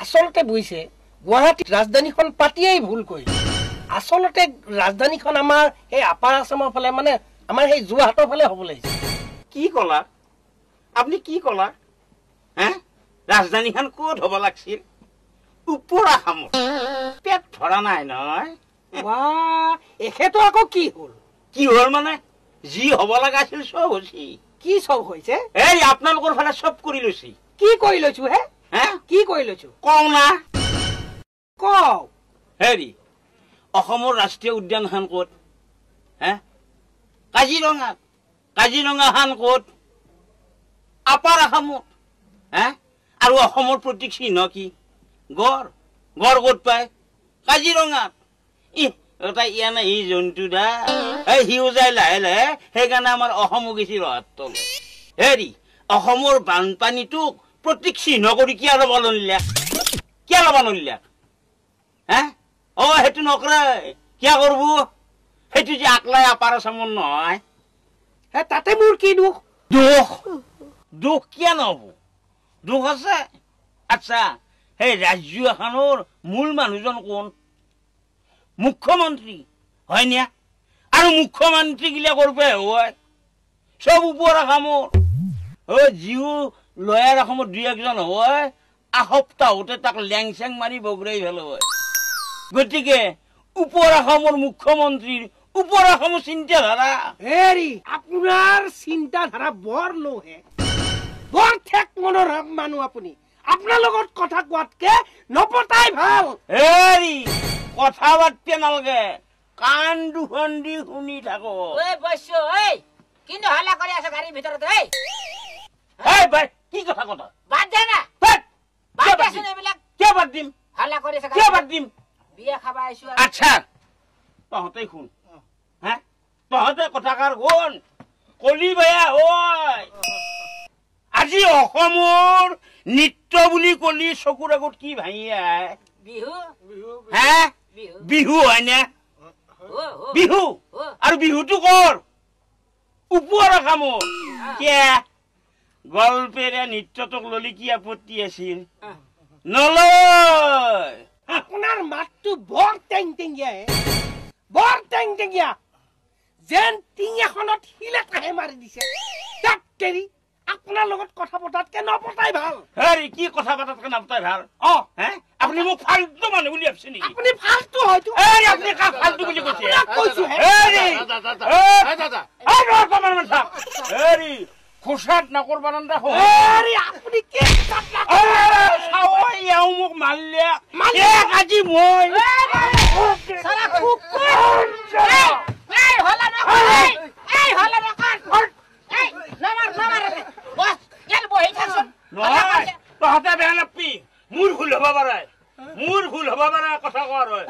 আচলতে বুইছে গুৱাহাটী ৰাজধানীখন পাতিয়েই ভুল কৰিলে আচলতে ৰাজধানীখন আমাৰ এই আপাৰ আসামৰ ফালে মানে আমাৰ সেই যোৰহাটৰ ফালে হ'ব লাগিছে কি কলা আপনি কি কলা হ্যাঁ রাজধানীখন ক'ত হ'ব লাগছিল ওপৰ আসামত পেট ভৰা নাই নহয় বাহ এখেতো আকৌ কি হ'ল মানে যি হ'ব লগা আছিল সব হৈছে কি সব হৈছে এই আপোনালোকৰ ফালে সব কৰি লৈছি কি কৰি লৈছো হে হ্যাঁ কি কৰি লৈছো কওঁ না কওঁ হেৰি অসমৰ ৰাষ্ট্ৰীয় উদ্যানখন ক'ত হ্যাঁ কাজিৰঙাখন ক'ত আপাৰ আসামত হ্যাঁ আৰু অসমৰ প্ৰতীক চিহ্ন কি গড় ক'ত পায় কাজিৰঙাত তাই ইয়া নাই ই জন্তু দা এই সিও যায় লাহে লাহে সেইকাৰণে আমাৰ অসমো গেছি ৰহাত তল হেৰি অসমৰ বানপানীটোক প্ৰতীক চিহ্ন কৰি কিয় ল'ব নলিয়া হ্যাঁ সেইটো নকৰে কিয় কৰব সেইটো যে আকলাই আপাৰ আসামৰ নহয় তাতে মোৰ কি দুখ দুখ কিয় নহব দুখ আছে আচ্ছা সেই ৰাজ্য এখনৰ মূল মানুহজন কোন মুখ্যমন্ত্ৰী হয় না আৰু মুখ্যমন্ত্ৰী গিলা কৰবে হয় সব ওপৰ আসামৰ যিও লয়াৰ আসামত দুই একজন হয় আসপ্তাহতে তাক লেংচেং মাৰি বগৰাই ভাল হয় গতিকে ওপৰ আসামৰ মুখ্যমন্ত্ৰীৰ ওপৰ আসামৰ চিন্তাধাৰা হেৰি আপোনাৰ চিন্তাধাৰা বৰ লোহে বৰ ঠেক মনৰ মানুহ আপুনি আপোনাৰ লগত কথা কোৱাতকে নপতাই ভাল হেৰি কথা পাতিব নালাগে কাণ দুখন দি শুনি থাকো বৈশ্য কিন্তু হাল্লা কৰি আছে গাড়ীৰ ভিতৰত কি কথা বাদ দে না কিয় বাদ দিম হাল্লা কৰি আছে কিয় বাদ দিম বিয়া খাবা আহিছো আচ্ছা তহঁতে শুন হ্যাঁ তহঁতে কথাকাৰ শুন কলি বেয়া হয় আজি অসমৰ নৃত্য বুলি কলি চকুৰ আগত কি ভাঙি আহে বিহু হ্যাঁ বিহু হয় না বিহু আৰু বিহুটো কৰ ওপৰ আসামৰ গল্পেৰে নৃত্যটোক ললি কি আপত্তি আছিল নলয় আপোনাৰ মাতটো বৰ টেংটেঙীয়া যেন টিং এখনত শিলে কাহে মাৰি দিছে তাকেৰি আপোনাৰ লগত কথা পতাতকে নপতাই ভাল হেৰি কি কথা পতাতকে নপতাই ভাল আপুনি মোক ফাল্টু মানুহ বুলি ভাবছে নেকি আপুনি ফাল্টু হয়তো আপুনি কাক ফাল্টু বুলি কৈছে হেৰি খোচাত নকৰবা নান্দা আপুনি কি মোক মাৰিলে আজি মই তহঁতে বেয়া নাপি মোৰ ভুল হব পাৰে কথা কোৱাৰ হয়